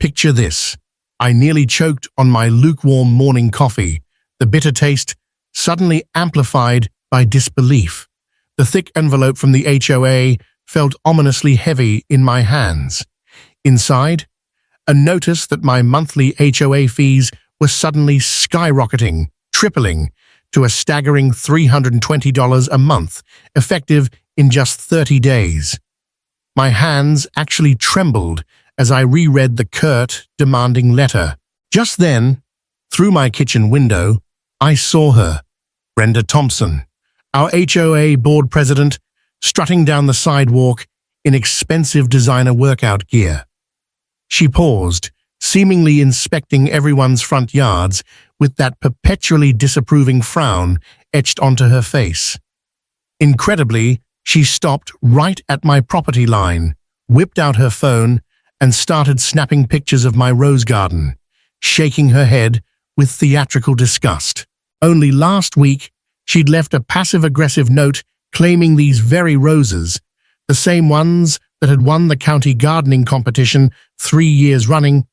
Picture this. I nearly choked on my lukewarm morning coffee, the bitter taste suddenly amplified by disbelief. The thick envelope from the HOA felt ominously heavy in my hands. Inside, a notice that my monthly HOA fees were suddenly skyrocketing, tripling, to a staggering $320 a month, effective in just 30 days. My hands actually trembled as I reread the curt, demanding letter. Just then, through my kitchen window, I saw her, Brenda Thompson, our HOA board president, strutting down the sidewalk in expensive designer workout gear. She paused, seemingly inspecting everyone's front yards with that perpetually disapproving frown etched onto her face. Incredibly, she stopped right at my property line, whipped out her phone, and started snapping pictures of my rose garden, shaking her head with theatrical disgust. Only last week, she'd left a passive-aggressive note claiming these very roses, the same ones that had won the county gardening competition 3 years running,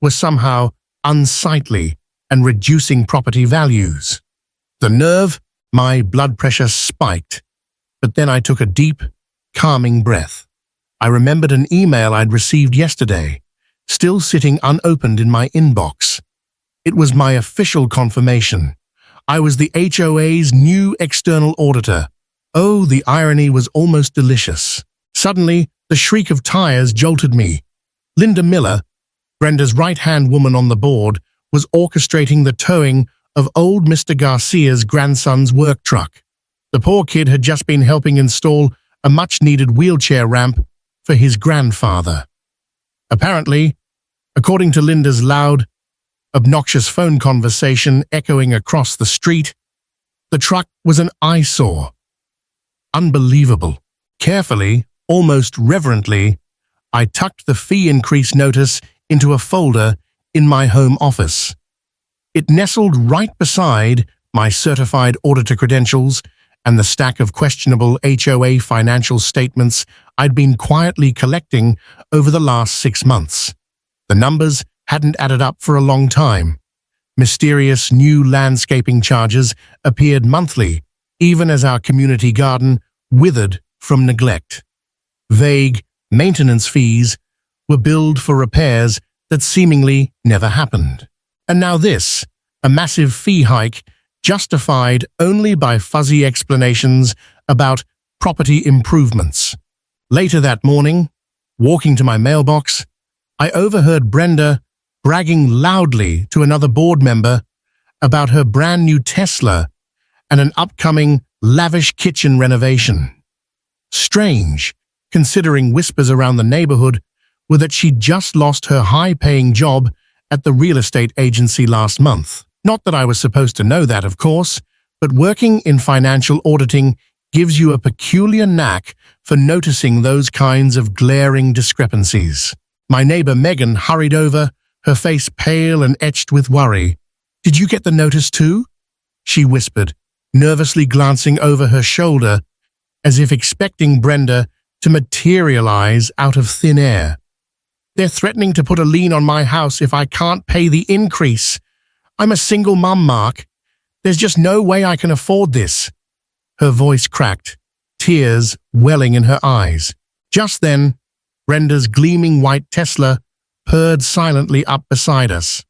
were somehow unsightly and reducing property values. The nerve, my blood pressure spiked, but then I took a deep, calming breath. I remembered an email I'd received yesterday, still sitting unopened in my inbox. It was my official confirmation. I was the HOA's new external auditor. Oh, the irony was almost delicious. Suddenly, the shriek of tires jolted me. Linda Miller, Brenda's right-hand woman on the board, was orchestrating the towing of old Mr. Garcia's grandson's work truck. The poor kid had just been helping install a much-needed wheelchair ramp for his grandfather. Apparently, according to Linda's loud, obnoxious phone conversation echoing across the street, the truck was an eyesore. Unbelievable. Carefully, almost reverently, I tucked the fee increase notice into a folder in my home office. It nestled right beside my certified auditor credentials and the stack of questionable HOA financial statements I'd been quietly collecting over the last 6 months. The numbers hadn't added up for a long time. Mysterious new landscaping charges appeared monthly, even as our community garden withered from neglect. Vague maintenance fees were billed for repairs that seemingly never happened. And now this, a massive fee hike justified only by fuzzy explanations about property improvements. Later that morning, walking to my mailbox, I overheard Brenda bragging loudly to another board member about her brand new Tesla and an upcoming lavish kitchen renovation. Strange, considering whispers around the neighborhood were that she'd just lost her high-paying job at the real estate agency last month. Not that I was supposed to know that, of course, but working in financial auditing gives you a peculiar knack for noticing those kinds of glaring discrepancies. My neighbor Megan hurried over, her face pale and etched with worry. "Did you get the notice too?" she whispered, nervously glancing over her shoulder, as if expecting Brenda to materialize out of thin air. "They're threatening to put a lien on my house if I can't pay the increase. I'm a single mum, Mark. There's just no way I can afford this." Her voice cracked, tears welling in her eyes. Just then, Brenda's gleaming white Tesla purred silently up beside us.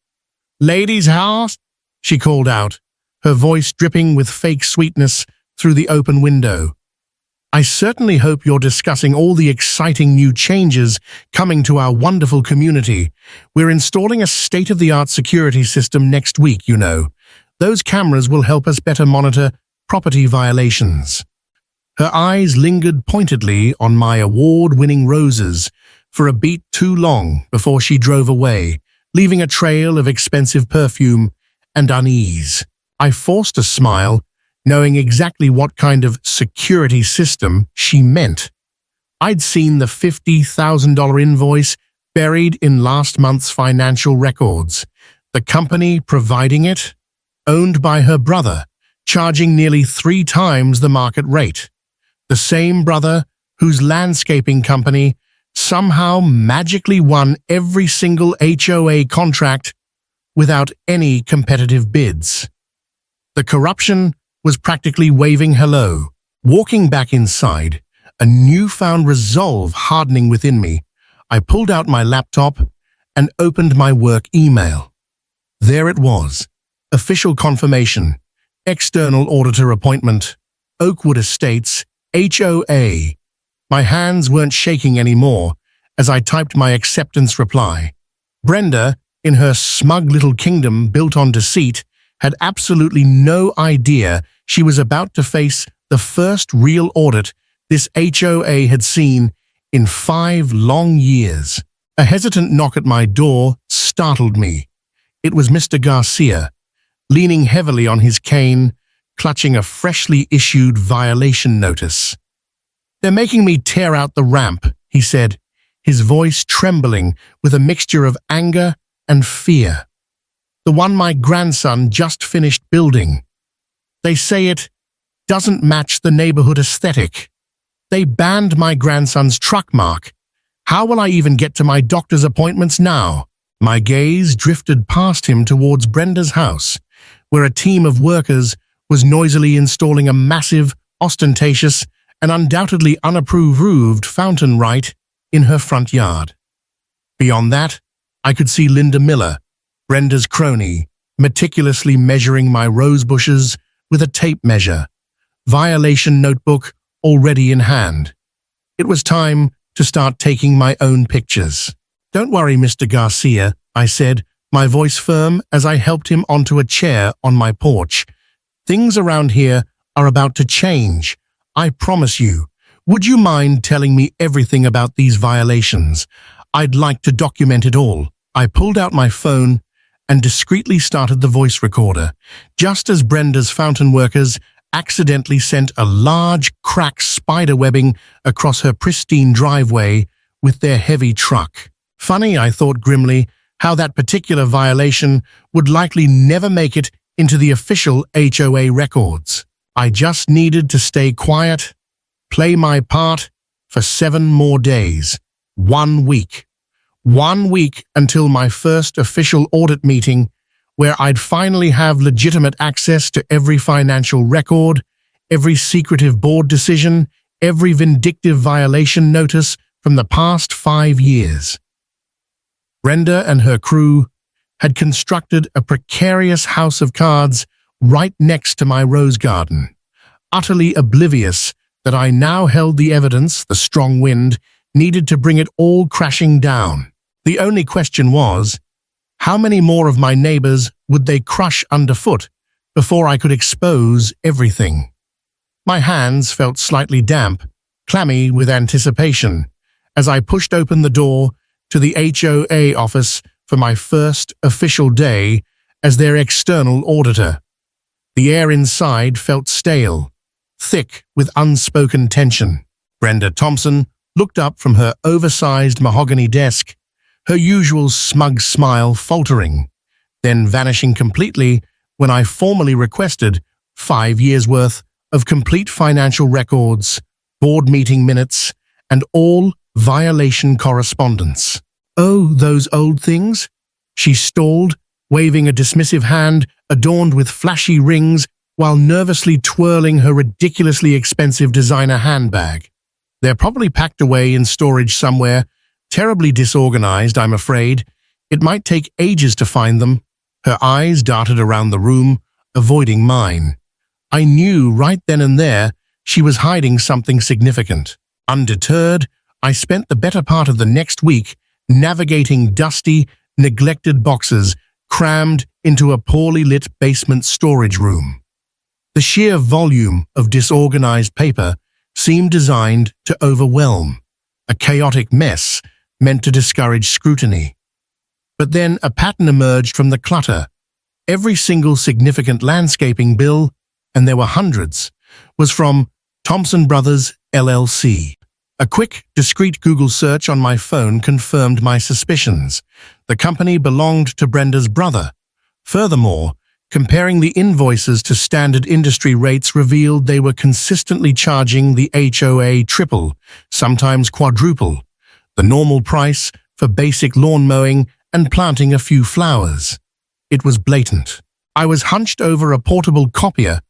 "Ladies' house?" she called out, her voice dripping with fake sweetness through the open window. "I certainly hope you're discussing all the exciting new changes coming to our wonderful community. We're installing a state-of-the-art security system next week, you know. Those cameras will help us better monitor property violations." Her eyes lingered pointedly on my award-winning roses for a beat too long before she drove away, leaving a trail of expensive perfume and unease. I forced a smile, knowing exactly what kind of security system she meant. I'd seen the $50,000 invoice buried in last month's financial records. The company providing it, owned by her brother, charging nearly 3 times the market rate. The same brother whose landscaping company somehow magically won every single HOA contract without any competitive bids. The corruption was practically waving hello. Walking back inside, a newfound resolve hardening within me, I pulled out my laptop and opened my work email. There it was, official confirmation, external auditor appointment, Oakwood Estates, HOA. My hands weren't shaking anymore as I typed my acceptance reply. Brenda, in her smug little kingdom built on deceit, had absolutely no idea she was about to face the first real audit this HOA had seen in 5 long years. A hesitant knock at my door startled me. It was Mr. Garcia, leaning heavily on his cane, clutching a freshly issued violation notice. "They're making me tear out the ramp," he said, his voice trembling with a mixture of anger and fear. "The one my grandson just finished building. They say it doesn't match the neighborhood aesthetic. They banned my grandson's truck mark. How will I even get to my doctor's appointments now?" My gaze drifted past him towards Brenda's house, where a team of workers was noisily installing a massive, ostentatious, and undoubtedly unapproved fountain right in her front yard. Beyond that, I could see Linda Miller, Brenda's crony, meticulously measuring my rose bushes with a tape measure, violation notebook already in hand. It was time to start taking my own pictures. "Don't worry, Mr. Garcia," I said, my voice firm as I helped him onto a chair on my porch. "Things around here are about to change. I promise you. Would you mind telling me everything about these violations? I'd like to document it all." I pulled out my phone and discreetly started the voice recorder, just as Brenda's fountain workers accidentally sent a large crack spiderwebbing across her pristine driveway with their heavy truck. Funny, I thought grimly, how that particular violation would likely never make it into the official HOA records. I just needed to stay quiet, play my part for 7 more days. 1 week. 1 week until my first official audit meeting, where I'd finally have legitimate access to every financial record, every secretive board decision, every vindictive violation notice from the past 5 years. Brenda and her crew had constructed a precarious house of cards right next to my rose garden, utterly oblivious that I now held the evidence the strong wind needed to bring it all crashing down. The only question was, how many more of my neighbors would they crush underfoot before I could expose everything? My hands felt slightly damp, clammy with anticipation, as I pushed open the door to the HOA office for my first official day as their external auditor. The air inside felt stale, thick with unspoken tension. Brenda Thompson looked up from her oversized mahogany desk, her usual smug smile faltering, then vanishing completely when I formally requested 5 years' worth of complete financial records, board meeting minutes, and all violation correspondence. "Oh, those old things?" she stalled, waving a dismissive hand adorned with flashy rings while nervously twirling her ridiculously expensive designer handbag. "They're probably packed away in storage somewhere, terribly disorganized, I'm afraid. It might take ages to find them." Her eyes darted around the room, avoiding mine. I knew right then and there she was hiding something significant. Undeterred, I spent the better part of the next week navigating dusty, neglected boxes crammed into a poorly lit basement storage room. The sheer volume of disorganized paper seemed designed to overwhelm, a chaotic mess meant to discourage scrutiny. But then a pattern emerged from the clutter. Every single significant landscaping bill, and there were hundreds, was from Thompson Brothers, LLC. A quick, discreet Google search on my phone confirmed my suspicions. The company belonged to Brenda's brother. Furthermore, comparing the invoices to standard industry rates revealed they were consistently charging the HOA triple, sometimes quadruple. the normal price for basic lawn mowing and planting a few flowers. It was blatant. I was hunched over a portable copier,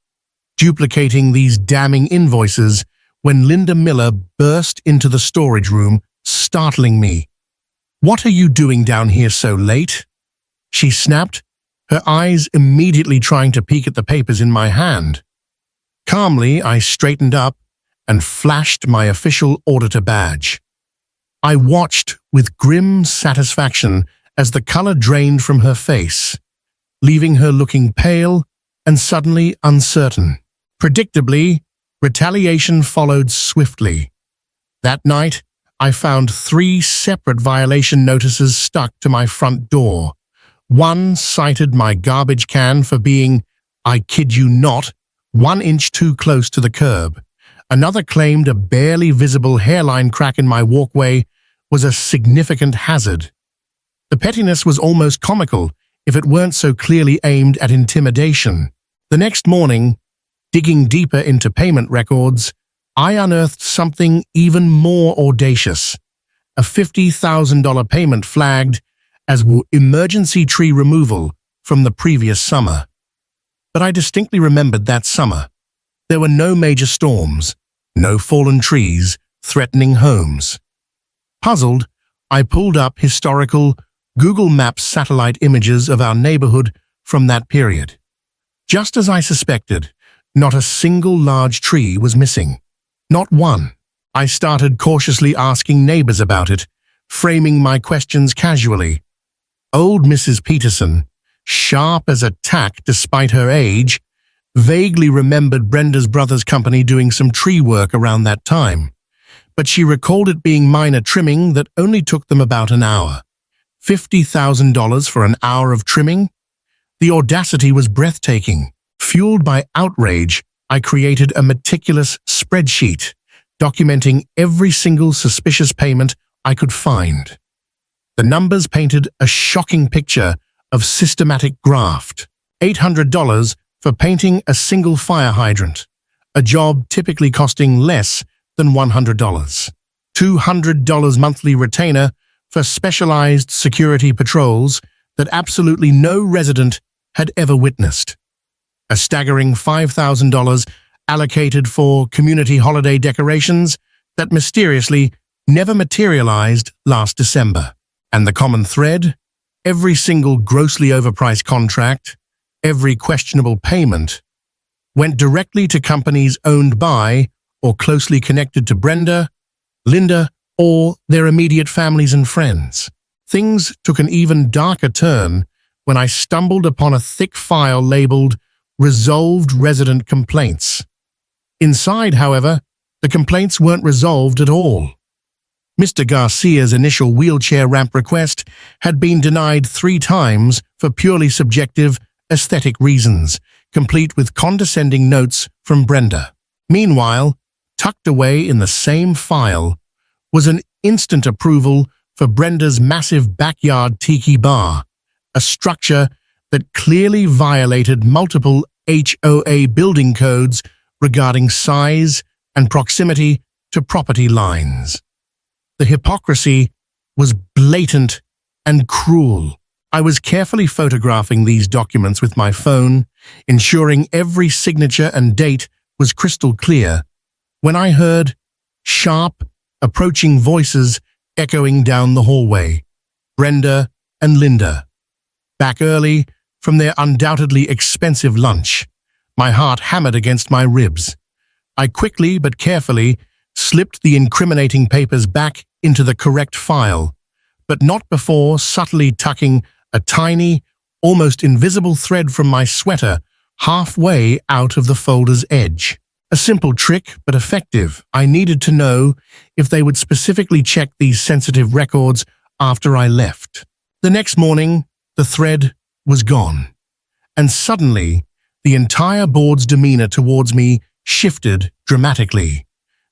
duplicating these damning invoices when Linda Miller burst into the storage room, startling me. "What are you doing down here so late?" she snapped, her eyes immediately trying to peek at the papers in my hand. Calmly, I straightened up and flashed my official auditor badge. I watched with grim satisfaction as the color drained from her face, leaving her looking pale and suddenly uncertain. Predictably, retaliation followed swiftly. That night, I found 3 separate violation notices stuck to my front door. One cited my garbage can for being, I kid you not, 1 inch too close to the curb. Another claimed a barely visible hairline crack in my walkway was a significant hazard. The pettiness was almost comical if it weren't so clearly aimed at intimidation. The next morning, digging deeper into payment records, I unearthed something even more audacious. A $50,000 payment flagged as emergency tree removal from the previous summer. But I distinctly remembered that summer. There were no major storms, no fallen trees threatening homes. Puzzled, I pulled up historical Google Maps satellite images of our neighborhood from that period. Just as I suspected, not a single large tree was missing. Not one. I started cautiously asking neighbors about it, framing my questions casually. Old Mrs. Peterson, sharp as a tack despite her age, vaguely remembered Brenda's brother's company doing some tree work around that time, but she recalled it being minor trimming that only took them about an hour. $50,000 for an hour of trimming? The audacity was breathtaking. Fueled by outrage, I created a meticulous spreadsheet, documenting every single suspicious payment I could find. The numbers painted a shocking picture of systematic graft. $800 for painting a single fire hydrant, a job typically costing less than $100. $200 monthly retainer for specialized security patrols that absolutely no resident had ever witnessed. A staggering $5,000 allocated for community holiday decorations that mysteriously never materialized last December. And the common thread? Every single grossly overpriced contract, every questionable payment, went directly to companies owned by or closely connected to Brenda, Linda, or their immediate families and friends. Things took an even darker turn when I stumbled upon a thick file labeled Resolved Resident Complaints. Inside, however, the complaints weren't resolved at all. Mr. Garcia's initial wheelchair ramp request had been denied 3 times for purely subjective, aesthetic reasons, complete with condescending notes from Brenda. Meanwhile, tucked away in the same file was an instant approval for Brenda's massive backyard tiki bar, a structure that clearly violated multiple HOA building codes regarding size and proximity to property lines. The hypocrisy was blatant and cruel. I was carefully photographing these documents with my phone, ensuring every signature and date was crystal clear, when I heard sharp, approaching voices echoing down the hallway. Brenda and Linda, back early from their undoubtedly expensive lunch. My heart hammered against my ribs. I quickly but carefully slipped the incriminating papers back into the correct file, but not before subtly tucking a tiny, almost invisible thread from my sweater halfway out of the folder's edge. A simple trick, but effective. I needed to know if they would specifically check these sensitive records after I left. The next morning, the thread was gone, and suddenly, the entire board's demeanor towards me shifted dramatically.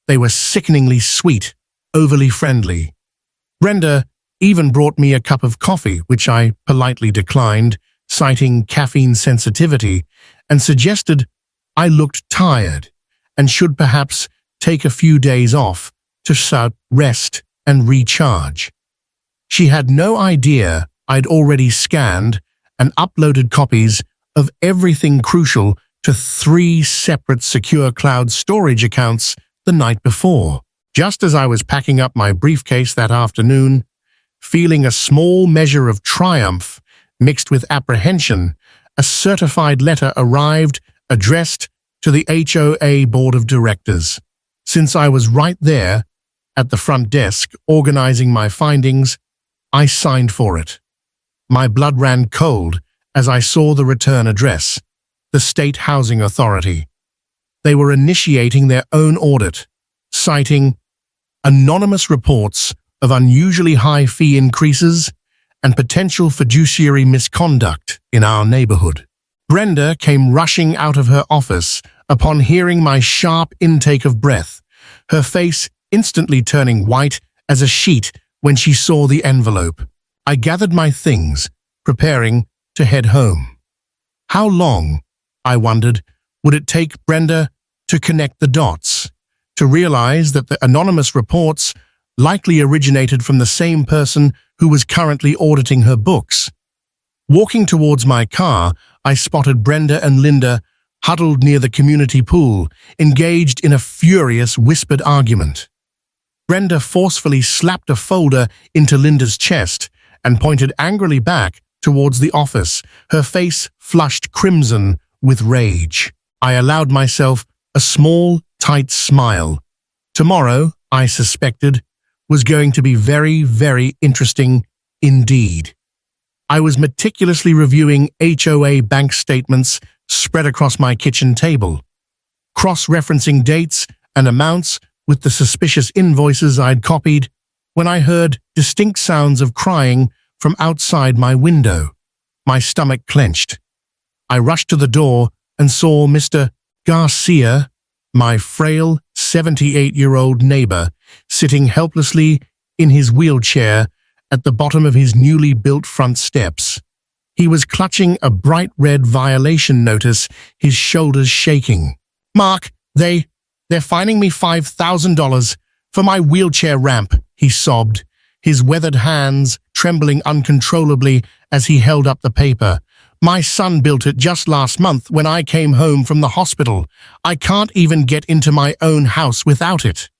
They were sickeningly sweet, overly friendly. Brenda even brought me a cup of coffee, which I politely declined, citing caffeine sensitivity, and suggested I looked tired and should perhaps take a few days off to rest and recharge. She had no idea I'd already scanned and uploaded copies of everything crucial to 3 separate secure cloud storage accounts the night before. Just as I was packing up my briefcase that afternoon, feeling a small measure of triumph mixed with apprehension, a certified letter arrived addressed to the HOA Board of Directors. Since I was right there at the front desk organizing my findings, I signed for it. My blood ran cold as I saw the return address, the State Housing Authority. They were initiating their own audit, citing anonymous reports of unusually high fee increases and potential fiduciary misconduct in our neighborhood. Brenda came rushing out of her office upon hearing my sharp intake of breath, her face instantly turning white as a sheet when she saw the envelope. I gathered my things, preparing to head home. How long, I wondered, would it take Brenda to connect the dots, to realize that the anonymous reports likely originated from the same person who was currently auditing her books? Walking towards my car, I spotted Brenda and Linda huddled near the community pool, engaged in a furious whispered argument. Brenda forcefully slapped a folder into Linda's chest and pointed angrily back towards the office, her face flushed crimson with rage. I allowed myself a small, tight smile. Tomorrow, I suspected, was going to be very, very interesting indeed. I was meticulously reviewing HOA bank statements spread across my kitchen table, cross-referencing dates and amounts with the suspicious invoices I'd copied, when I heard distinct sounds of crying from outside my window. My stomach clenched. I rushed to the door and saw Mr. Garcia, my frail 78-year-old neighbor, sitting helplessly in his wheelchair at the bottom of his newly built front steps. He was clutching a bright red violation notice, his shoulders shaking. "Mark, they're fining me $5,000 for my wheelchair ramp," he sobbed, his weathered hands trembling uncontrollably as he held up the paper. "My son built it just last month when I came home from the hospital. I can't even get into my own house without it."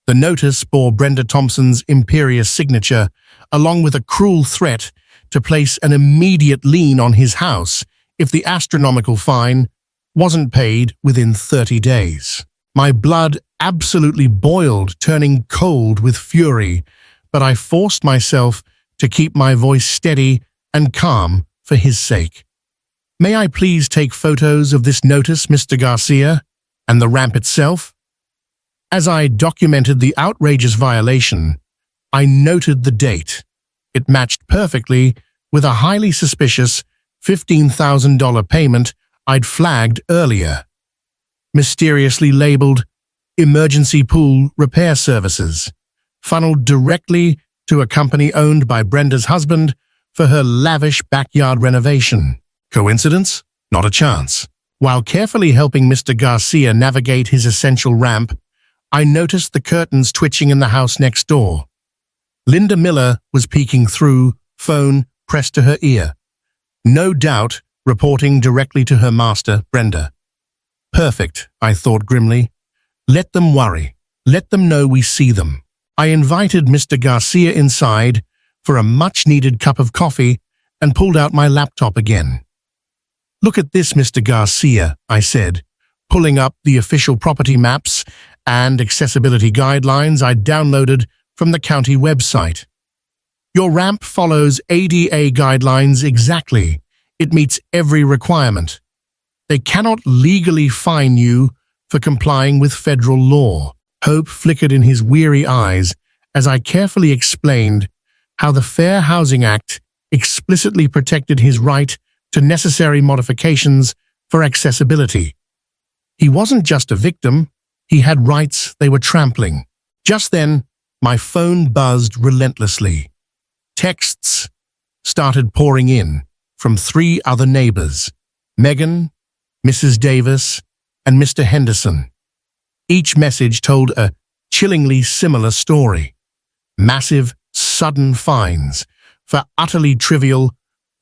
The notice bore Brenda Thompson's imperious signature, along with a cruel threat to place an immediate lien on his house if the astronomical fine wasn't paid within 30 days. My blood absolutely boiled, turning cold with fury, but I forced myself to keep my voice steady and calm for his sake. "May I please take photos of this notice, Mr. Garcia, and the ramp itself?" As I documented the outrageous violation, I noted the date. It matched perfectly with a highly suspicious $15,000 payment I'd flagged earlier. Mysteriously labeled Emergency Pool Repair Services, funneled directly to a company owned by Brenda's husband for her lavish backyard renovation. Coincidence? Not a chance. While carefully helping Mr. Garcia navigate his essential ramp, I noticed the curtains twitching in the house next door. Linda Miller was peeking through, phone pressed to her ear. No doubt reporting directly to her master, Brenda. Perfect, I thought grimly. Let them worry. Let them know we see them. I invited Mr. Garcia inside for a much-needed cup of coffee and pulled out my laptop again. "Look at this, Mr. Garcia," I said, pulling up the official property maps and accessibility guidelines I'd downloaded from the county website. "Your ramp follows ADA guidelines exactly. It meets every requirement. They cannot legally fine you for complying with federal law." Hope flickered in his weary eyes as I carefully explained how the Fair Housing Act explicitly protected his right to necessary modifications for accessibility. He wasn't just a victim, he had rights they were trampling. Just then, my phone buzzed relentlessly. Texts started pouring in from 3 other neighbors, Megan, Mrs. Davis, and Mr. Henderson. Each message told a chillingly similar story. massive, sudden fines for utterly trivial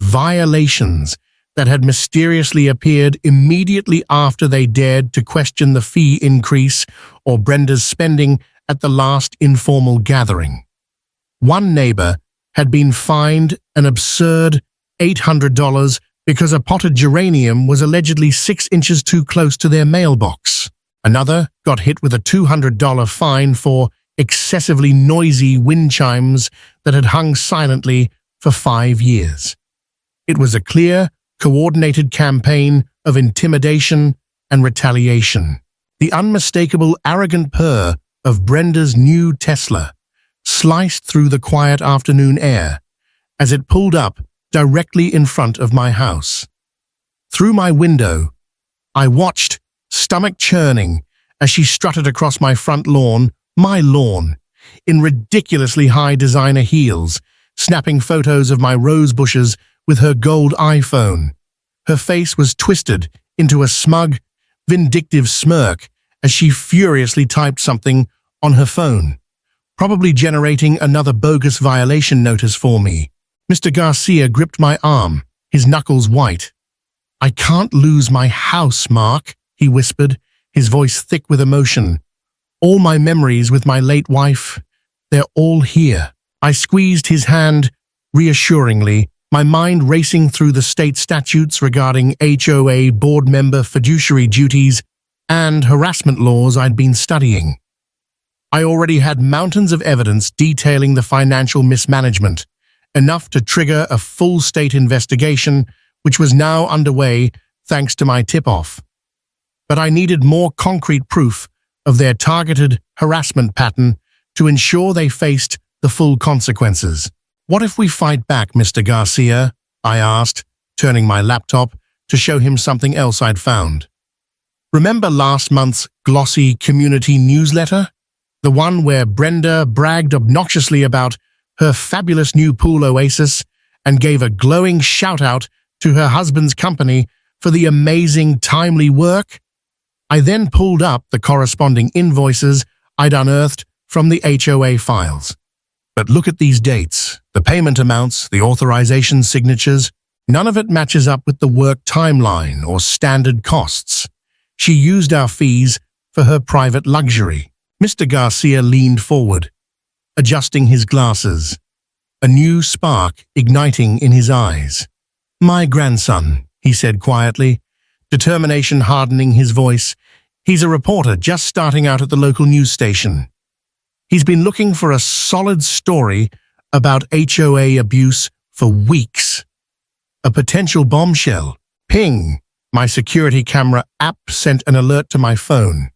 violations that had mysteriously appeared immediately after they dared to question the fee increase or Brenda's spending at the last informal gathering. One neighbor had been fined an absurd $800 because a potted geranium was allegedly 6 inches too close to their mailbox. Another got hit with a $200 fine for excessively noisy wind chimes that had hung silently for 5 years. It was a clear, coordinated campaign of intimidation and retaliation. The unmistakable arrogant purr of Brenda's new Tesla sliced through the quiet afternoon air as it pulled up directly in front of my house. Through my window, I watched, stomach churning, as she strutted across my front lawn, my lawn, in ridiculously high designer heels, snapping photos of my rose bushes with her gold iPhone. Her face was twisted into a smug, vindictive smirk as she furiously typed something on her phone, probably generating another bogus violation notice for me. Mr. Garcia gripped my arm, his knuckles white. "I can't lose my house, Mark," he whispered, his voice thick with emotion. "All my memories with my late wife, they're all here." I squeezed his hand reassuringly, my mind racing through the state statutes regarding HOA board member fiduciary duties and harassment laws I'd been studying. I already had mountains of evidence detailing the financial mismanagement, enough to trigger a full state investigation, which was now underway thanks to my tip-off. But I needed more concrete proof of their targeted harassment pattern to ensure they faced the full consequences. "What if we fight back, Mr. Garcia?" I asked, turning my laptop to show him something else I'd found. "Remember last month's glossy community newsletter? The one where Brenda bragged obnoxiously about her fabulous new pool oasis and gave a glowing shout-out to her husband's company for the amazing, timely work?" I then pulled up the corresponding invoices I'd unearthed from the HOA files. But look at these dates, the payment amounts, the authorization signatures. None of it matches up with the work timeline or standard costs. She used our fees for her private luxury. Mr. Garcia leaned forward, adjusting his glasses, a new spark igniting in his eyes. "My grandson," he said quietly, determination hardening his voice. "He's a reporter just starting out at the local news station. He's been looking for a solid story about HOA abuse for weeks. A potential bombshell. Ping! My security camera app sent an alert to my phone.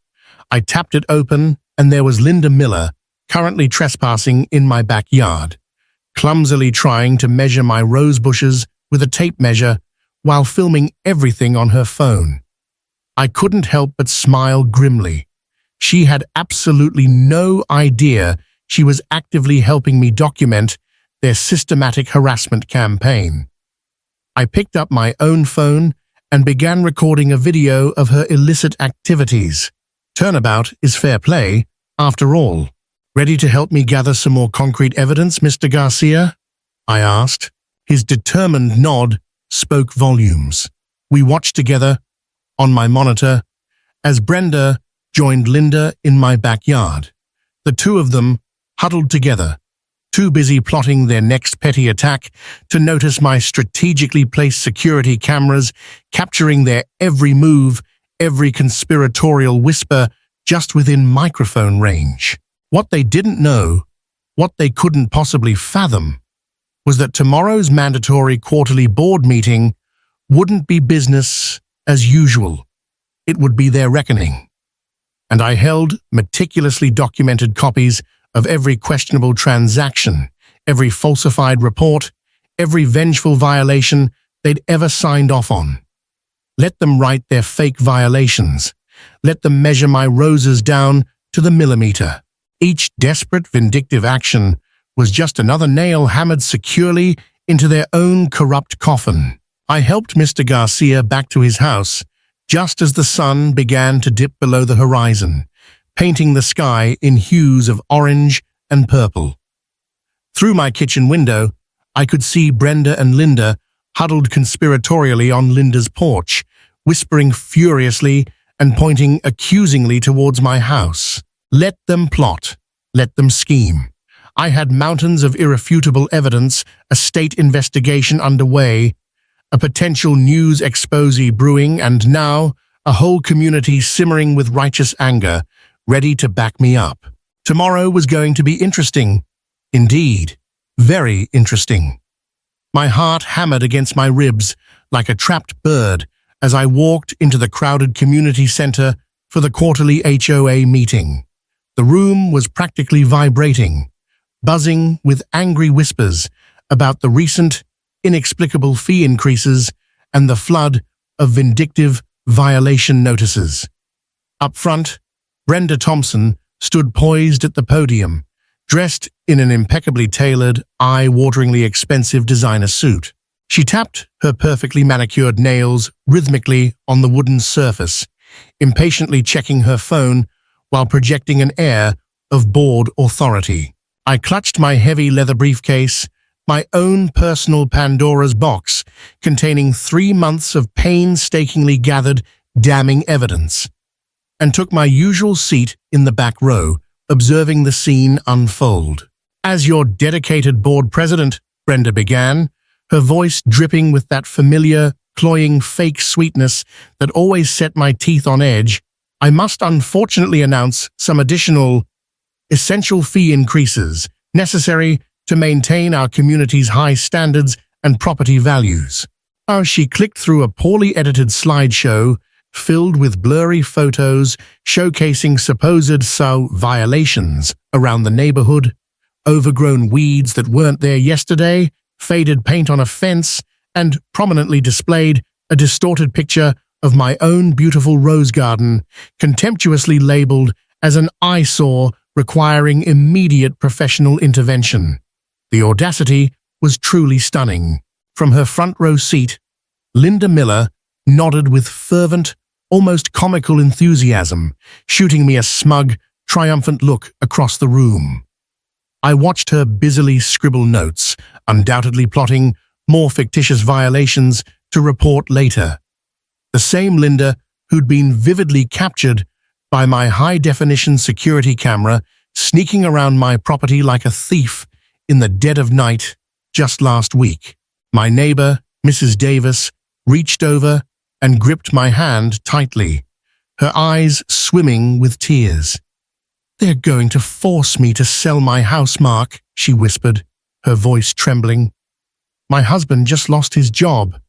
I tapped it open, and there was Linda Miller, currently trespassing in my backyard, clumsily trying to measure my rose bushes with a tape measure while filming everything on her phone. I couldn't help but smile grimly. She had absolutely no idea she was actively helping me document their systematic harassment campaign. I picked up my own phone and began recording a video of her illicit activities. Turnabout is fair play, after all. "Ready to help me gather some more concrete evidence, Mr. Garcia?" I asked. His determined nod spoke volumes. We watched together, on my monitor, as Brenda joined Linda in my backyard. The two of them huddled together, too busy plotting their next petty attack to notice my strategically placed security cameras capturing their every move, every conspiratorial whisper just within microphone range. What they didn't know, what they couldn't possibly fathom, was that tomorrow's mandatory quarterly board meeting wouldn't be business as usual. It would be their reckoning. And I held meticulously documented copies of every questionable transaction, every falsified report, every vengeful violation they'd ever signed off on. Let them write their fake violations. Let them measure my roses down to the millimeter. Each desperate, vindictive action was just another nail hammered securely into their own corrupt coffin. I helped Mr. Garcia back to his house just as the sun began to dip below the horizon, painting the sky in hues of orange and purple. Through my kitchen window, I could see Brenda and Linda huddled conspiratorially on Linda's porch, whispering furiously and pointing accusingly towards my house. Let them plot. Let them scheme. I had mountains of irrefutable evidence, a state investigation underway, a potential news expose brewing, and now a whole community simmering with righteous anger, ready to back me up. Tomorrow was going to be interesting. Indeed, very interesting. My heart hammered against my ribs like a trapped bird as I walked into the crowded community center for the quarterly HOA meeting. The room was practically vibrating, buzzing with angry whispers about the recent, inexplicable fee increases and the flood of vindictive violation notices. Up front, Brenda Thompson stood poised at the podium, dressed in an impeccably tailored, eye-wateringly expensive designer suit. She tapped her perfectly manicured nails rhythmically on the wooden surface, impatiently checking her phone while projecting an air of bored authority. I clutched my heavy leather briefcase, my own personal Pandora's box containing 3 months of painstakingly gathered, damning evidence, and took my usual seat in the back row, observing the scene unfold. As your dedicated board president, Brenda began, her voice dripping with that familiar, cloying fake sweetness that always set my teeth on edge, I must unfortunately announce some additional, essential fee increases necessary to maintain our community's high standards and property values. As she clicked through a poorly edited slideshow filled with blurry photos showcasing supposed violations around the neighborhood, overgrown weeds that weren't there yesterday, faded paint on a fence, and prominently displayed a distorted picture of my own beautiful rose garden, contemptuously labeled as an eyesore requiring immediate professional intervention. The audacity was truly stunning. From her front row seat, Linda Miller nodded with fervent, almost comical enthusiasm, shooting me a smug, triumphant look across the room. I watched her busily scribble notes, undoubtedly plotting more fictitious violations to report later. The same Linda who'd been vividly captured by my high-definition security camera sneaking around my property like a thief in the dead of night just last week. My neighbor, Mrs. Davis, reached over and gripped my hand tightly, her eyes swimming with tears. "They're going to force me to sell my house, Mark," she whispered, her voice trembling. "My husband just lost his job.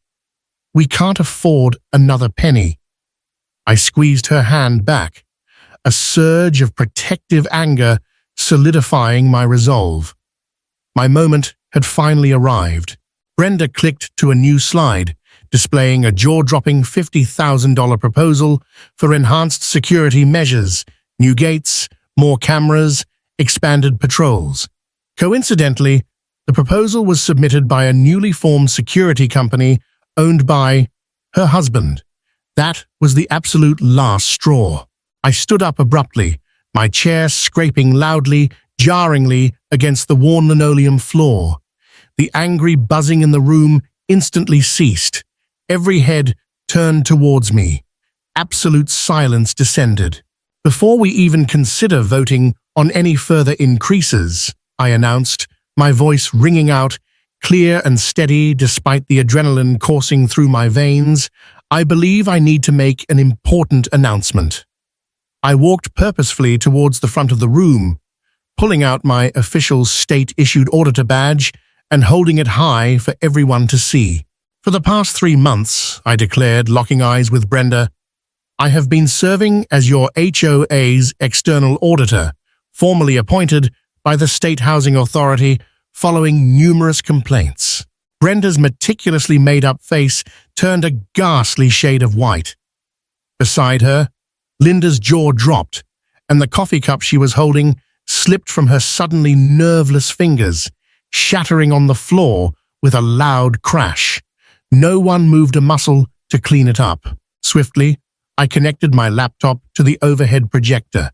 We can't afford another penny." I squeezed her hand back, a surge of protective anger solidifying my resolve. My moment had finally arrived. Brenda clicked to a new slide, displaying a jaw-dropping $50,000 proposal for enhanced security measures, new gates, more cameras, expanded patrols. Coincidentally, the proposal was submitted by a newly formed security company owned by her husband. That was the absolute last straw. I stood up abruptly, my chair scraping loudly, jarringly against the worn linoleum floor. The angry buzzing in the room instantly ceased. Every head turned towards me. Absolute silence descended. "Before we even consider voting on any further increases," I announced, my voice ringing out, clear and steady despite the adrenaline coursing through my veins, "I believe I need to make an important announcement." I walked purposefully towards the front of the room, pulling out my official state-issued auditor badge and holding it high for everyone to see. "For the past 3 months," I declared, locking eyes with Brenda, "I have been serving as your HOA's external auditor, formally appointed by the State Housing Authority following numerous complaints." Brenda's meticulously made-up face turned a ghastly shade of white. Beside her, Linda's jaw dropped, and the coffee cup she was holding slipped from her suddenly nerveless fingers, shattering on the floor with a loud crash. No one moved a muscle to clean it up. Swiftly, I connected my laptop to the overhead projector,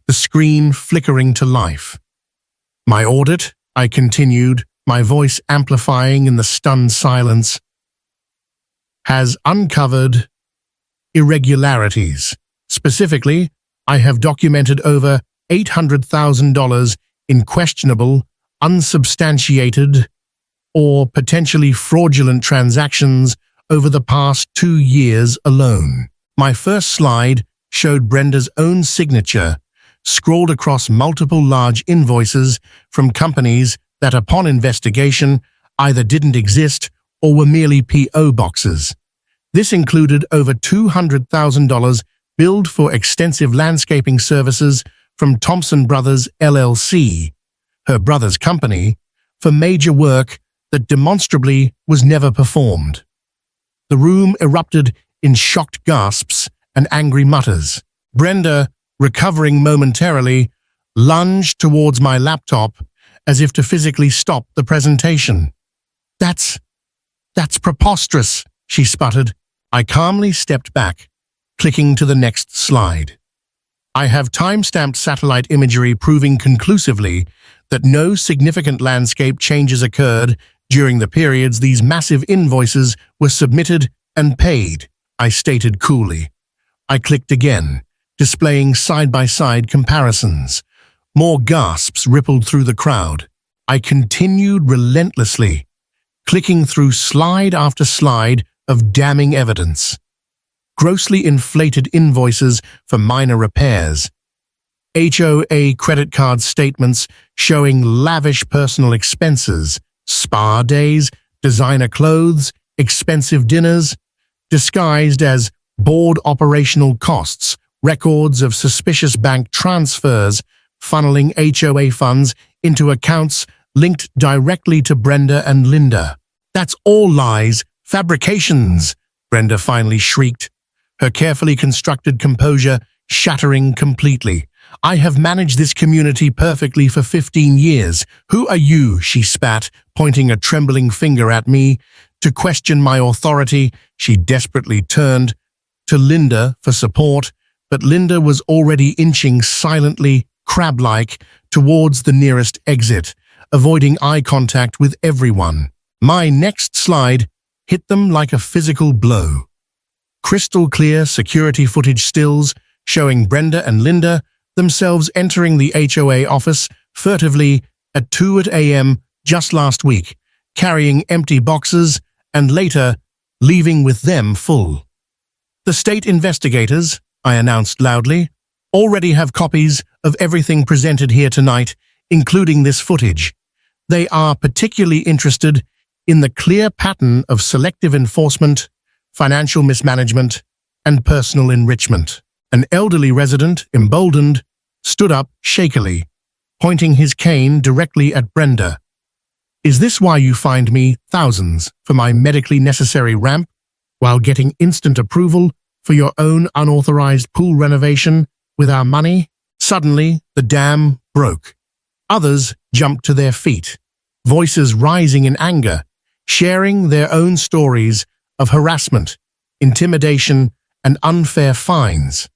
the screen flickering to life. "My audit I continued, my voice amplifying in the stunned silence, has uncovered irregularities. Specifically, I have documented over $800,000 in questionable, unsubstantiated, or potentially fraudulent transactions over the past 2 years alone. My first slide showed Brenda's own signature, scrawled across multiple large invoices from companies that upon investigation either didn't exist or were merely P.O. boxes. This included over $200,000 billed for extensive landscaping services from Thompson Brothers LLC, her brother's company, for major work that demonstrably was never performed. The room erupted in shocked gasps and angry mutters. Brenda, recovering momentarily, lunged towards my laptop as if to physically stop the presentation. That's preposterous, she sputtered. I calmly stepped back, clicking to the next slide. I have time-stamped satellite imagery proving conclusively that no significant landscape changes occurred during the periods these massive invoices were submitted and paid, I stated coolly. I clicked again, displaying side-by-side comparisons. More gasps rippled through the crowd. I continued relentlessly, clicking through slide after slide of damning evidence. Grossly inflated invoices for minor repairs, HOA credit card statements showing lavish personal expenses, spa days, designer clothes, expensive dinners, disguised as board operational costs, records of suspicious bank transfers, funneling HOA funds into accounts linked directly to Brenda and Linda. That's all lies, fabrications, Brenda finally shrieked, her carefully constructed composure shattering completely. I have managed this community perfectly for 15 years. Who are you, she spat, pointing a trembling finger at me. To question my authority, she desperately turned to Linda for support, but Linda was already inching silently, crab-like, towards the nearest exit, avoiding eye contact with everyone. My next slide hit them like a physical blow. Crystal clear security footage stills showing Brenda and Linda themselves entering the HOA office furtively at 2 a.m. just last week, carrying empty boxes and later leaving with them full. The state investigators, I announced loudly, already have copies of everything presented here tonight, including this footage. They are particularly interested in the clear pattern of selective enforcement, financial mismanagement, and personal enrichment. An elderly resident, emboldened, stood up shakily, pointing his cane directly at Brenda. Is this why you fined me thousands for my medically necessary ramp while getting instant approval for your own unauthorized pool renovation with our money? Suddenly, the dam broke. Others jumped to their feet, voices rising in anger, sharing their own stories of harassment, intimidation, and unfair fines.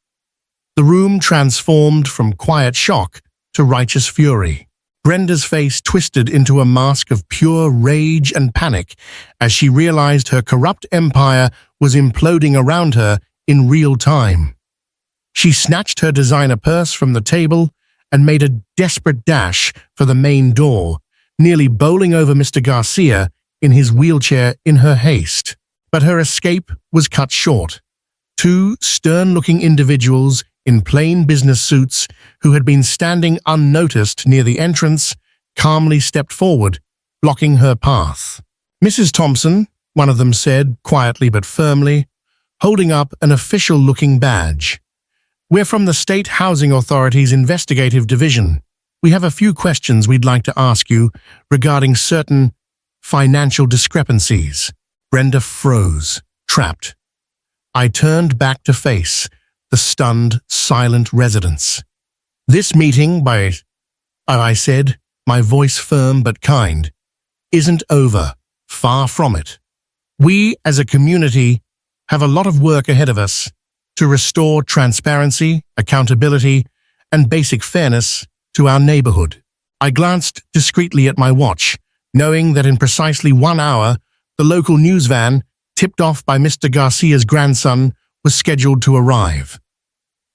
The room transformed from quiet shock to righteous fury. Brenda's face twisted into a mask of pure rage and panic as she realized her corrupt empire was imploding around her in real time. She snatched her designer purse from the table and made a desperate dash for the main door, nearly bowling over Mr. Garcia in his wheelchair in her haste. But her escape was cut short. Two stern-looking individuals in plain business suits who had been standing unnoticed near the entrance calmly stepped forward, blocking her path. Mrs. Thompson, one of them said, quietly but firmly, holding up an official-looking badge. We're from the State Housing Authority's Investigative Division. We have a few questions we'd like to ask you regarding certain financial discrepancies. Brenda froze, trapped. I turned back to face the stunned, silent residents. This meeting, I said, my voice firm but kind, isn't over. Far from it. We, as a community, have a lot of work ahead of us to restore transparency, accountability, and basic fairness to our neighborhood. I glanced discreetly at my watch, knowing that in precisely 1 hour, the local news van, tipped off by Mr. Garcia's grandson, was scheduled to arrive.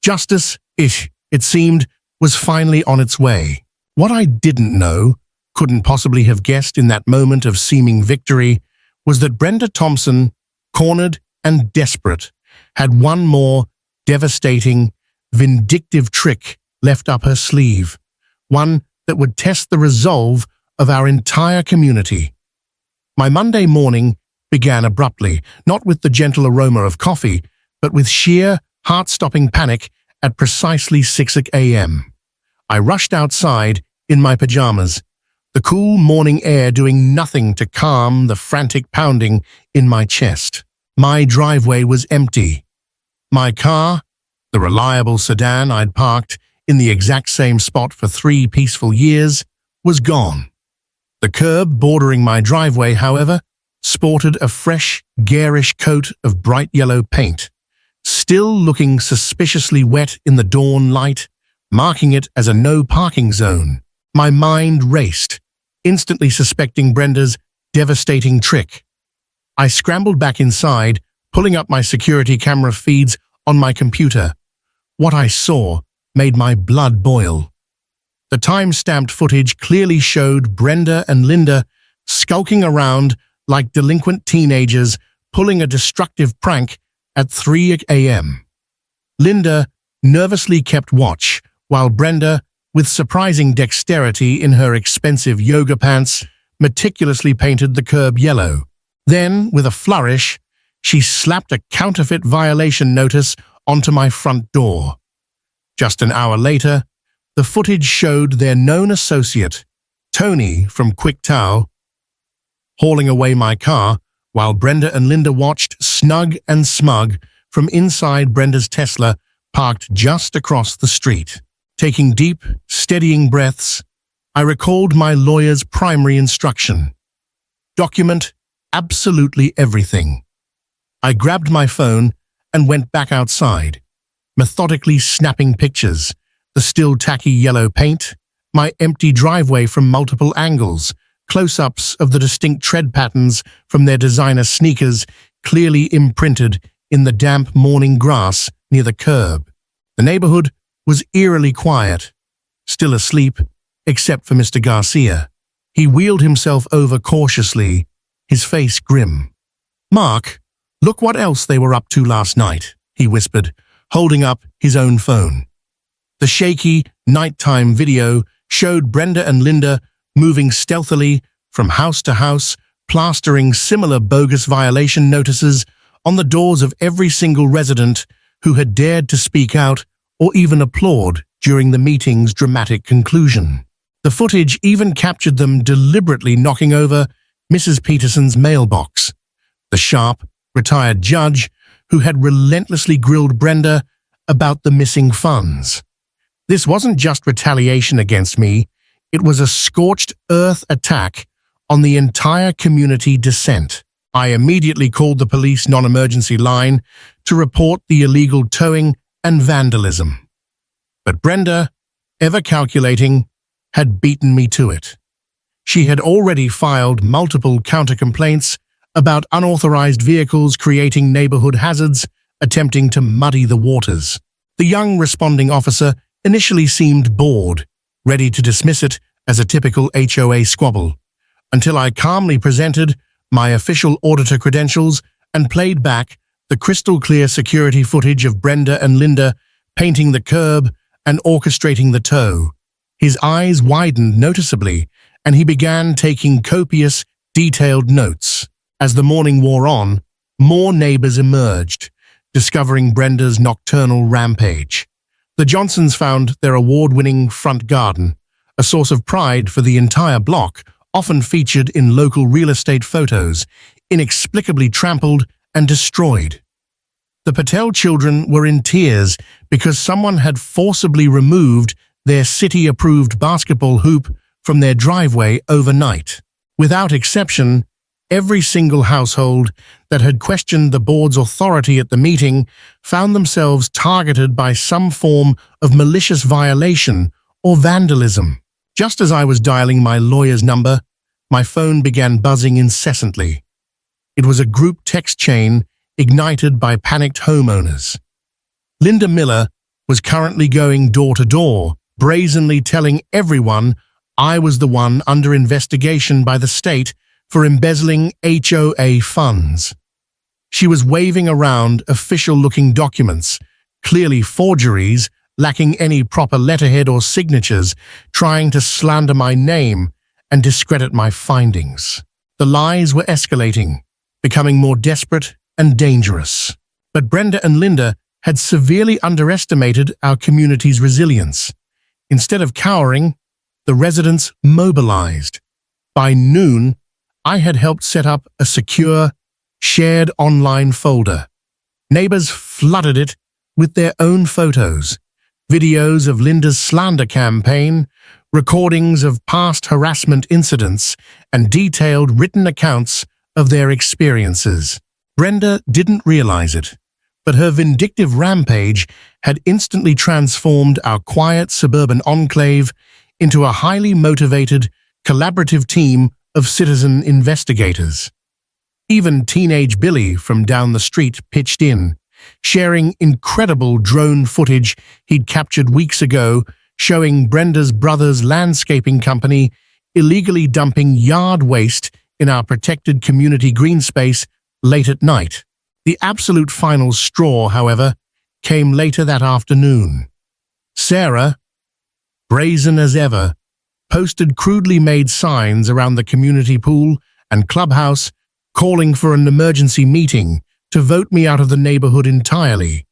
Justice, it seemed, was finally on its way. What I didn't know, couldn't possibly have guessed in that moment of seeming victory, was that Brenda Thompson, cornered and desperate, had one more devastating, vindictive trick left up her sleeve, one that would test the resolve of our entire community. My Monday morning began abruptly, not with the gentle aroma of coffee, but with sheer, heart-stopping panic at precisely 6 a.m. I rushed outside in my pajamas, the cool morning air doing nothing to calm the frantic pounding in my chest. My driveway was empty. My car, the reliable sedan I'd parked in the exact same spot for 3 peaceful years, was gone. The curb bordering my driveway, however, sported a fresh, garish coat of bright yellow paint, still looking suspiciously wet in the dawn light, marking it as a no-parking zone. My mind raced, instantly suspecting Brenda's devastating trick. I scrambled back inside, pulling up my security camera feeds on my computer. What I saw made my blood boil. The time-stamped footage clearly showed Brenda and Linda skulking around like delinquent teenagers pulling a destructive prank at 3 a.m. Linda nervously kept watch, while Brenda, with surprising dexterity in her expensive yoga pants, meticulously painted the curb yellow. Then, with a flourish, she slapped a counterfeit violation notice onto my front door. Just an hour later, the footage showed their known associate, Tony from QuickTow, hauling away my car while Brenda and Linda watched snug and smug from inside Brenda's Tesla parked just across the street. Taking deep, steadying breaths, I recalled my lawyer's primary instruction. Document absolutely everything. I grabbed my phone and went back outside, methodically snapping pictures, the still tacky yellow paint, my empty driveway from multiple angles, close-ups of the distinct tread patterns from their designer sneakers clearly imprinted in the damp morning grass near the curb. The neighborhood was eerily quiet, still asleep, except for Mr. Garcia. He wheeled himself over cautiously, his face grim. "Mark, look what else they were up to last night," he whispered, holding up his own phone. The shaky, nighttime video showed Brenda and Linda moving stealthily from house to house, plastering similar bogus violation notices on the doors of every single resident who had dared to speak out or even applaud during the meeting's dramatic conclusion. The footage even captured them deliberately knocking over Mrs. Peterson's mailbox, the sharp, retired judge who had relentlessly grilled Brenda about the missing funds. This wasn't just retaliation against me, it was a scorched earth attack on the entire community dissent. I immediately called the police non-emergency line to report the illegal towing and vandalism. But Brenda, ever calculating, had beaten me to it. She had already filed multiple counter-complaints about unauthorized vehicles creating neighborhood hazards, attempting to muddy the waters. The young responding officer initially seemed bored, ready to dismiss it as a typical HOA squabble, until I calmly presented my official auditor credentials and played back the crystal-clear security footage of Brenda and Linda painting the curb and orchestrating the tow. His eyes widened noticeably, and he began taking copious, detailed notes. As the morning wore on, more neighbors emerged, discovering Brenda's nocturnal rampage. The Johnsons found their award-winning front garden, a source of pride for the entire block, often featured in local real estate photos, inexplicably trampled and destroyed. The Patel children were in tears because someone had forcibly removed their city-approved basketball hoop from their driveway overnight. Without exception, every single household that had questioned the board's authority at the meeting found themselves targeted by some form of malicious violation or vandalism. Just as I was dialing my lawyer's number, my phone began buzzing incessantly. It was a group text chain ignited by panicked homeowners. Linda Miller was currently going door to door, brazenly telling everyone I was the one under investigation by the state for embezzling HOA funds. She was waving around official-looking documents, clearly forgeries, lacking any proper letterhead or signatures, trying to slander my name and discredit my findings. The lies were escalating, becoming more desperate and dangerous. But Brenda and Linda had severely underestimated our community's resilience. Instead of cowering, the residents mobilized. By noon, I had helped set up a secure, shared online folder. Neighbors flooded it with their own photos, videos of Linda's slander campaign, recordings of past harassment incidents, and detailed written accounts of their experiences. Brenda didn't realize it, but her vindictive rampage had instantly transformed our quiet suburban enclave into a highly motivated, collaborative team of citizen investigators. Even teenage Billy from down the street pitched in, sharing incredible drone footage he'd captured weeks ago, showing Brenda's brother's landscaping company illegally dumping yard waste in our protected community green space late at night. The absolute final straw, however, came later that afternoon. Sarah, brazen as ever, posted crudely made signs around the community pool and clubhouse calling for an emergency meeting to vote me out of the neighborhood entirely.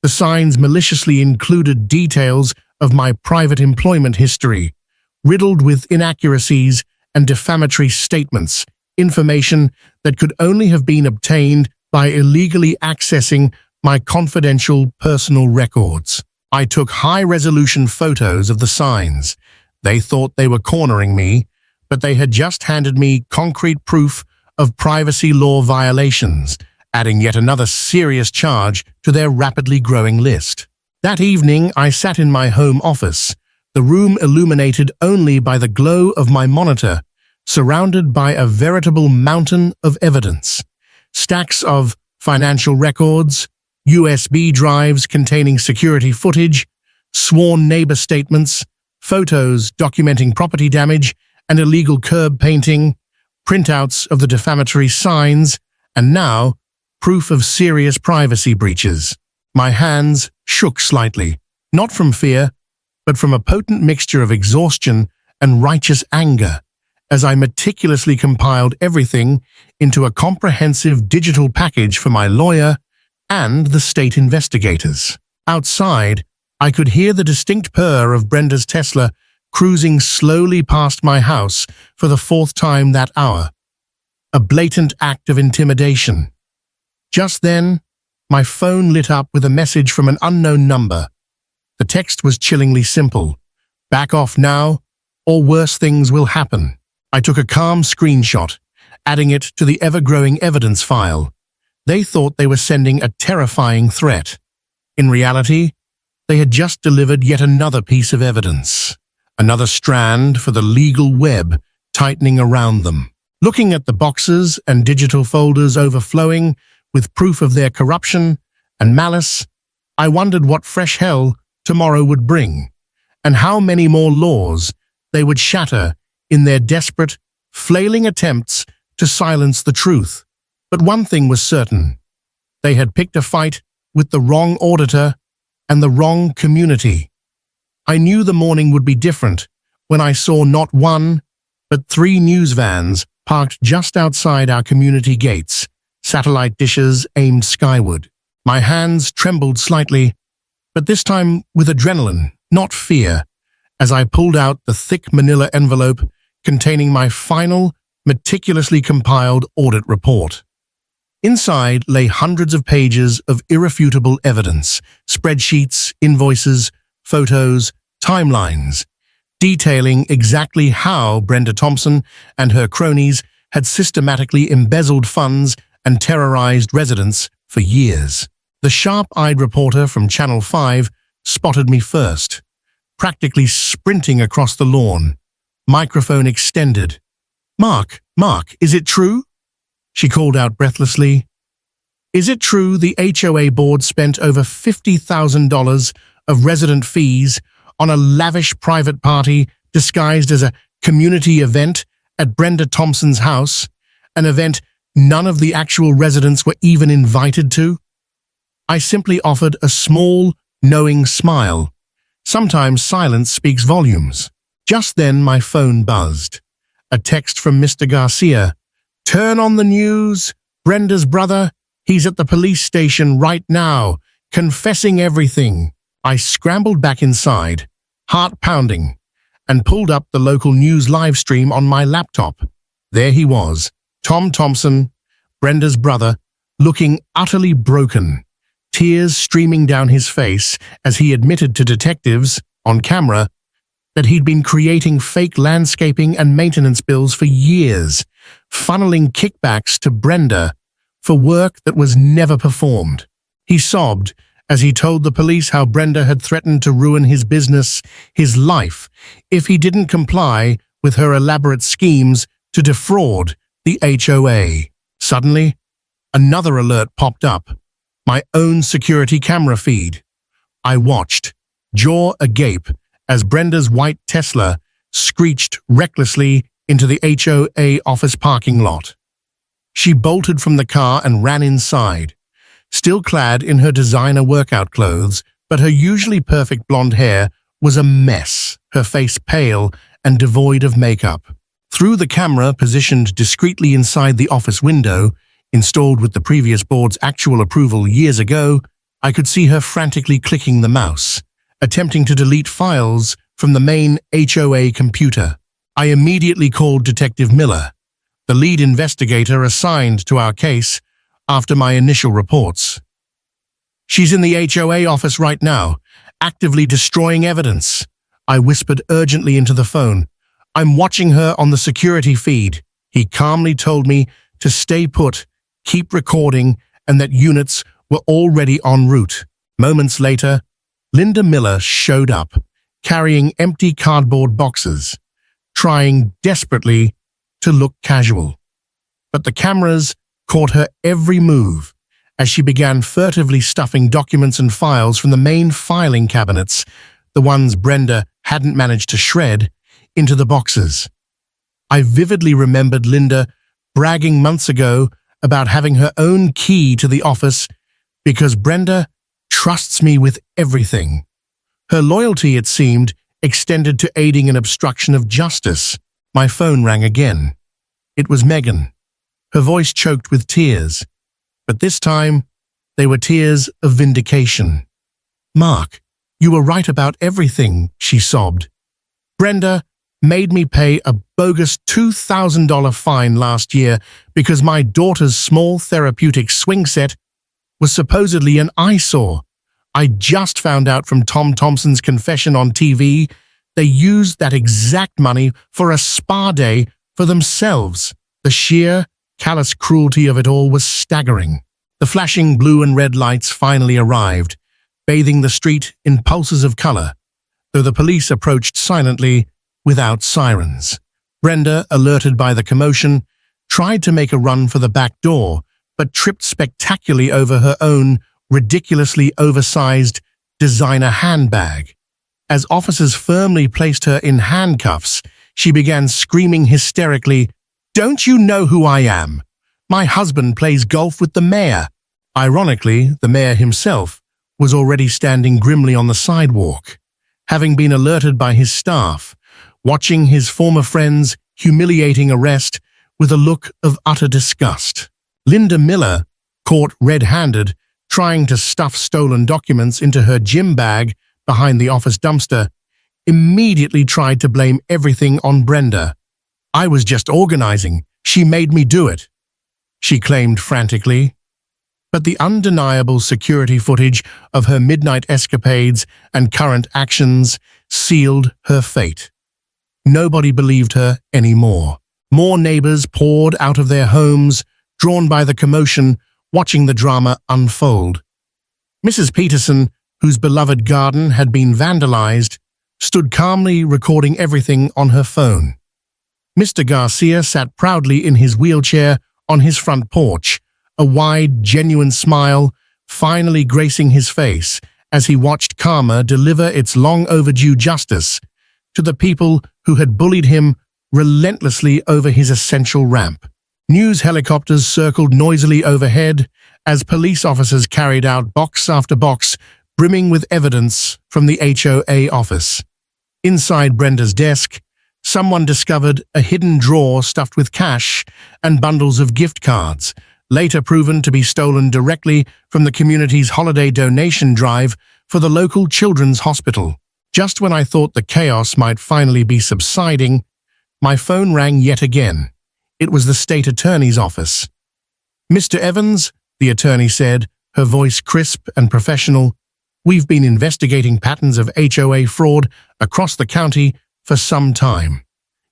The signs maliciously included details of my private employment history, riddled with inaccuracies and defamatory statements, information that could only have been obtained by illegally accessing my confidential personal records. I took high-resolution photos of the signs. They thought they were cornering me, but they had just handed me concrete proof of privacy law violations, adding yet another serious charge to their rapidly growing list. That evening, I sat in my home office, the room illuminated only by the glow of my monitor, surrounded by a veritable mountain of evidence. Stacks of financial records, USB drives containing security footage, sworn neighbor statements, photos documenting property damage and illegal curb painting, printouts of the defamatory signs, and now, proof of serious privacy breaches. My hands shook slightly, not from fear, but from a potent mixture of exhaustion and righteous anger, as I meticulously compiled everything into a comprehensive digital package for my lawyer and the state investigators. Outside, I could hear the distinct purr of Brenda's Tesla cruising slowly past my house for the fourth time that hour. A blatant act of intimidation. Just then, my phone lit up with a message from an unknown number. The text was chillingly simple. Back off now, or worse things will happen. I took a calm screenshot, adding it to the ever-growing evidence file. They thought they were sending a terrifying threat. In reality, they had just delivered yet another piece of evidence, another strand for the legal web tightening around them. Looking at the boxes and digital folders overflowing with proof of their corruption and malice, I wondered what fresh hell tomorrow would bring, and how many more laws they would shatter in their desperate, flailing attempts to silence the truth. But one thing was certain. They had picked a fight with the wrong auditor and the wrong community. I knew the morning would be different when I saw not one, but 3 news vans parked just outside our community gates, satellite dishes aimed skyward. My hands trembled slightly, but this time with adrenaline, not fear, as I pulled out the thick manila envelope containing my final, meticulously compiled audit report. Inside lay hundreds of pages of irrefutable evidence, spreadsheets, invoices, photos, timelines, detailing exactly how Brenda Thompson and her cronies had systematically embezzled funds and terrorized residents for years. The sharp-eyed reporter from Channel 5 spotted me first, practically sprinting across the lawn. microphone extended. Mark, is it true?" she called out breathlessly. "Is it true the HOA board spent over $50,000 of resident fees on a lavish private party disguised as a community event at Brenda Thompson's house, an event none of the actual residents were even invited to?" I simply offered a small, knowing smile. Sometimes silence speaks volumes. Just then my phone buzzed. A text from Mr. Garcia. "Turn on the news. Brenda's brother. He's at the police station right now, confessing everything." I scrambled back inside, heart pounding, and pulled up the local news live stream on my laptop. There he was, Tom Thompson, Brenda's brother, looking utterly broken, tears streaming down his face as he admitted to detectives, on camera, that he'd been creating fake landscaping and maintenance bills for years, funneling kickbacks to Brenda for work that was never performed. He sobbed as he told the police how Brenda had threatened to ruin his business, his life, if he didn't comply with her elaborate schemes to defraud the HOA. Suddenly, another alert popped up, my own security camera feed. I watched, jaw agape, as Brenda's white Tesla screeched recklessly into the HOA office parking lot. She bolted from the car and ran inside, still clad in her designer workout clothes, but her usually perfect blonde hair was a mess, her face pale and devoid of makeup. Through the camera positioned discreetly inside the office window, installed with the previous board's actual approval years ago, I could see her frantically clicking the mouse, attempting to delete files from the main HOA computer. I immediately called Detective Miller, the lead investigator assigned to our case after my initial reports. "She's in the HOA office right now, actively destroying evidence," I whispered urgently into the phone. "I'm watching her on the security feed." He calmly told me to stay put, keep recording, and that units were already en route. Moments later, Linda Miller showed up, carrying empty cardboard boxes, trying desperately to look casual. But the cameras caught her every move as she began furtively stuffing documents and files from the main filing cabinets, the ones Brenda hadn't managed to shred, into the boxes. I vividly remembered Linda bragging months ago about having her own key to the office because Brenda trusts me with everything. Her loyalty, it seemed, extended to aiding in obstruction of justice. My phone rang again. It was Megan, her voice choked with tears, but this time they were tears of vindication. "Mark, you were right about everything," she sobbed. "Brenda made me pay a bogus $2,000 fine last year because my daughter's small therapeutic swing set was supposedly an eyesore. I just found out from Tom Thompson's confession on TV they used that exact money for a spa day for themselves. The sheer, callous cruelty of it all was staggering." The flashing blue and red lights finally arrived, bathing the street in pulses of color, though the police approached silently without sirens. Brenda, alerted by the commotion, tried to make a run for the back door, but tripped spectacularly over her own ridiculously oversized designer handbag. As officers firmly placed her in handcuffs, she began screaming hysterically, "Don't you know who I am? My husband plays golf with the mayor." Ironically, the mayor himself was already standing grimly on the sidewalk, having been alerted by his staff, watching his former friend's humiliating arrest with a look of utter disgust. Linda Miller, caught red-handed, trying to stuff stolen documents into her gym bag behind the office dumpster, immediately tried to blame everything on Brenda. "I was just organizing. She made me do it," she claimed frantically. But the undeniable security footage of her midnight escapades and current actions sealed her fate. Nobody believed her anymore. More neighbors poured out of their homes, drawn by the commotion, watching the drama unfold. Mrs. Peterson, whose beloved garden had been vandalized, stood calmly recording everything on her phone. Mr. Garcia sat proudly in his wheelchair on his front porch, a wide, genuine smile finally gracing his face as he watched karma deliver its long-overdue justice to the people who had bullied him relentlessly over his essential ramp. News helicopters circled noisily overhead as police officers carried out box after box brimming with evidence from the HOA office. Inside Brenda's desk, someone discovered a hidden drawer stuffed with cash and bundles of gift cards, later proven to be stolen directly from the community's holiday donation drive for the local children's hospital. Just when I thought the chaos might finally be subsiding, my phone rang yet again. It was the state attorney's office. "Mr. Evans," the attorney said, her voice crisp and professional, "we've been investigating patterns of HOA fraud across the county for some time.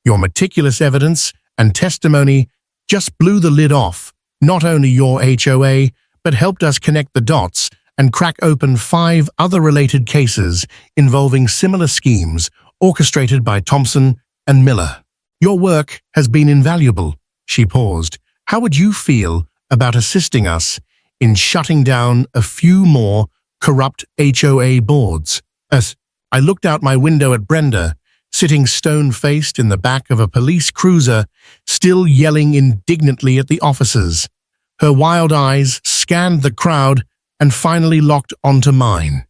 Your meticulous evidence and testimony just blew the lid off not only your HOA, but helped us connect the dots and crack open 5 other related cases involving similar schemes orchestrated by Thompson and Miller. Your work has been invaluable." She paused. "How would you feel about assisting us in shutting down a few more corrupt HOA boards?" As I looked out my window at Brenda, sitting stone-faced in the back of a police cruiser, still yelling indignantly at the officers. Her wild eyes scanned the crowd and finally locked onto mine.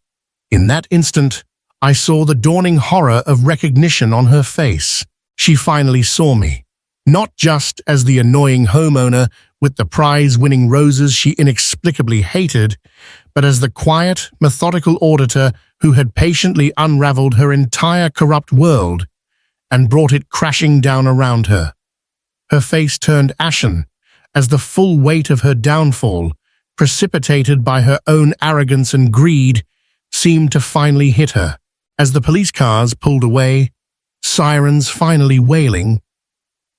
In that instant, I saw the dawning horror of recognition on her face. She finally saw me, not just as the annoying homeowner with the prize-winning roses she inexplicably hated, but as the quiet, methodical auditor who had patiently unraveled her entire corrupt world and brought it crashing down around her. Her face turned ashen as the full weight of her downfall, precipitated by her own arrogance and greed, seemed to finally hit her. As the police cars pulled away, sirens finally wailing,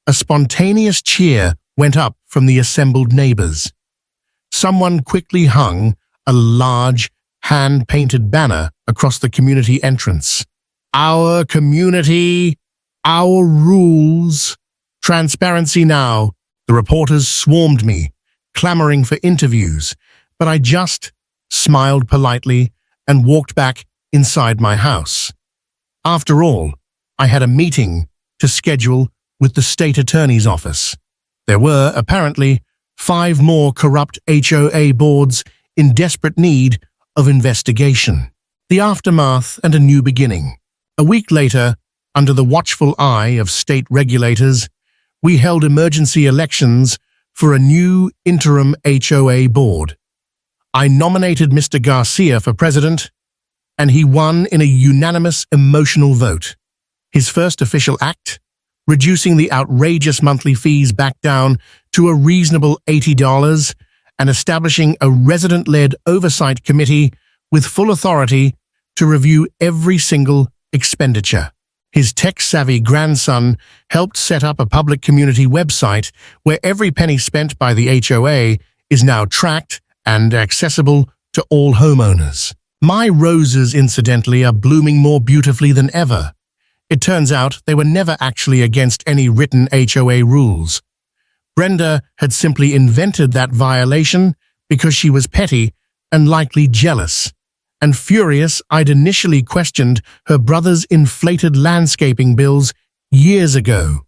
a spontaneous cheer went up from the assembled neighbors. Someone quickly hung a large, hand-painted banner across the community entrance. "Our community, our rules, transparency now." The reporters swarmed me, clamoring for interviews, but I just smiled politely and walked back inside my house. After all, I had a meeting to schedule with the state attorney's office. There were, apparently, 5 more corrupt HOA boards in desperate need of investigation. The aftermath and a new beginning. A week later, under the watchful eye of state regulators, we held emergency elections for a new interim HOA board. I nominated Mr. Garcia for president, and he won in a unanimous emotional vote. His first official act, reducing the outrageous monthly fees back down to a reasonable $80 and establishing a resident-led oversight committee with full authority to review every single expenditure. His tech-savvy grandson helped set up a public community website where every penny spent by the HOA is now tracked and accessible to all homeowners. My roses, incidentally, are blooming more beautifully than ever. It turns out they were never actually against any written HOA rules. Brenda had simply invented that violation because she was petty and likely jealous. And furious, I'd initially questioned her brother's inflated landscaping bills years ago.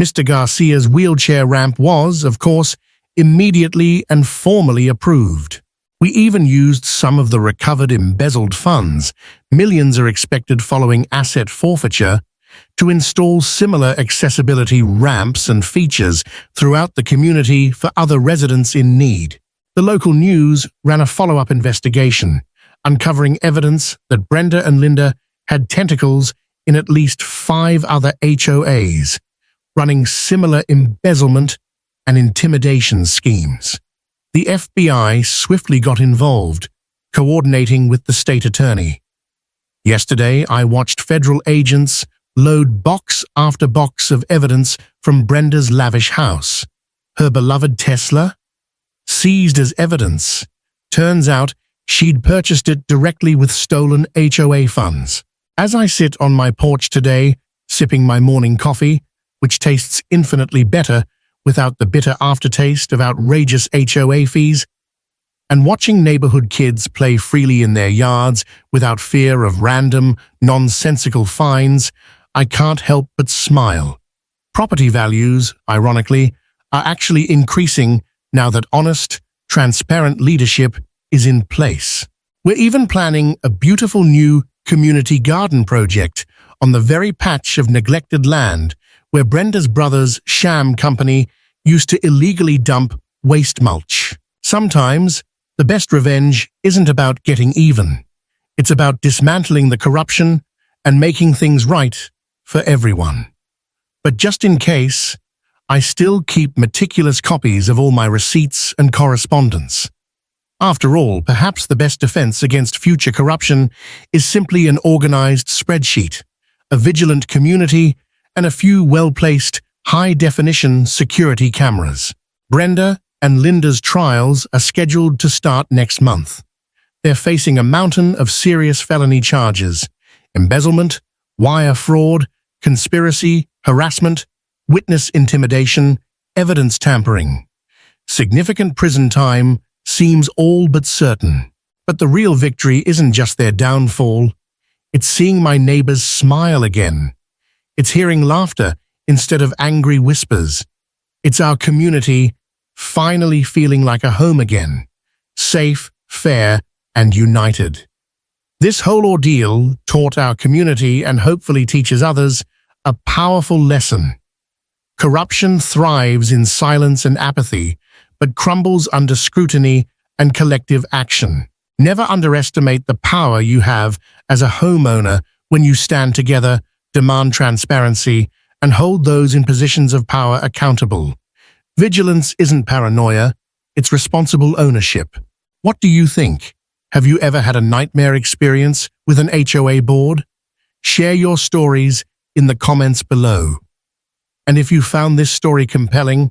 Mr. Garcia's wheelchair ramp was, of course, immediately and formally approved. We even used some of the recovered embezzled funds, millions are expected following asset forfeiture, to install similar accessibility ramps and features throughout the community for other residents in need. The local news ran a follow-up investigation, uncovering evidence that Brenda and Linda had tentacles in at least 5 other HOAs, running similar embezzlement and intimidation schemes. The FBI swiftly got involved, coordinating with the state attorney. Yesterday, I watched federal agents load box after box of evidence from Brenda's lavish house. Her beloved Tesla? Seized as evidence. Turns out she'd purchased it directly with stolen HOA funds. As I sit on my porch today, sipping my morning coffee, which tastes infinitely better without the bitter aftertaste of outrageous HOA fees, and watching neighborhood kids play freely in their yards without fear of random, nonsensical fines, I can't help but smile. Property values, ironically, are actually increasing now that honest, transparent leadership is in place. We're even planning a beautiful new community garden project on the very patch of neglected land where Brenda's brother's sham company used to illegally dump waste mulch. Sometimes, the best revenge isn't about getting even. It's about dismantling the corruption and making things right for everyone. But just in case, I still keep meticulous copies of all my receipts and correspondence. After all, perhaps the best defense against future corruption is simply an organized spreadsheet, a vigilant community, and a few well-placed, high-definition security cameras. Brenda and Linda's trials are scheduled to start next month. They're facing a mountain of serious felony charges: embezzlement, wire fraud, conspiracy, harassment, witness intimidation, evidence tampering. Significant prison time seems all but certain. But the real victory isn't just their downfall. It's seeing my neighbors smile again. It's hearing laughter instead of angry whispers. It's our community finally feeling like a home again, safe, fair, and united. This whole ordeal taught our community and hopefully teaches others a powerful lesson. Corruption thrives in silence and apathy, but crumbles under scrutiny and collective action. Never underestimate the power you have as a homeowner when you stand together, demand transparency, and hold those in positions of power accountable. Vigilance isn't paranoia, it's responsible ownership. What do you think? Have you ever had a nightmare experience with an HOA board? Share your stories in the comments below. And if you found this story compelling,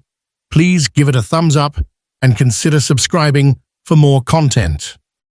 please give it a thumbs up and consider subscribing for more content.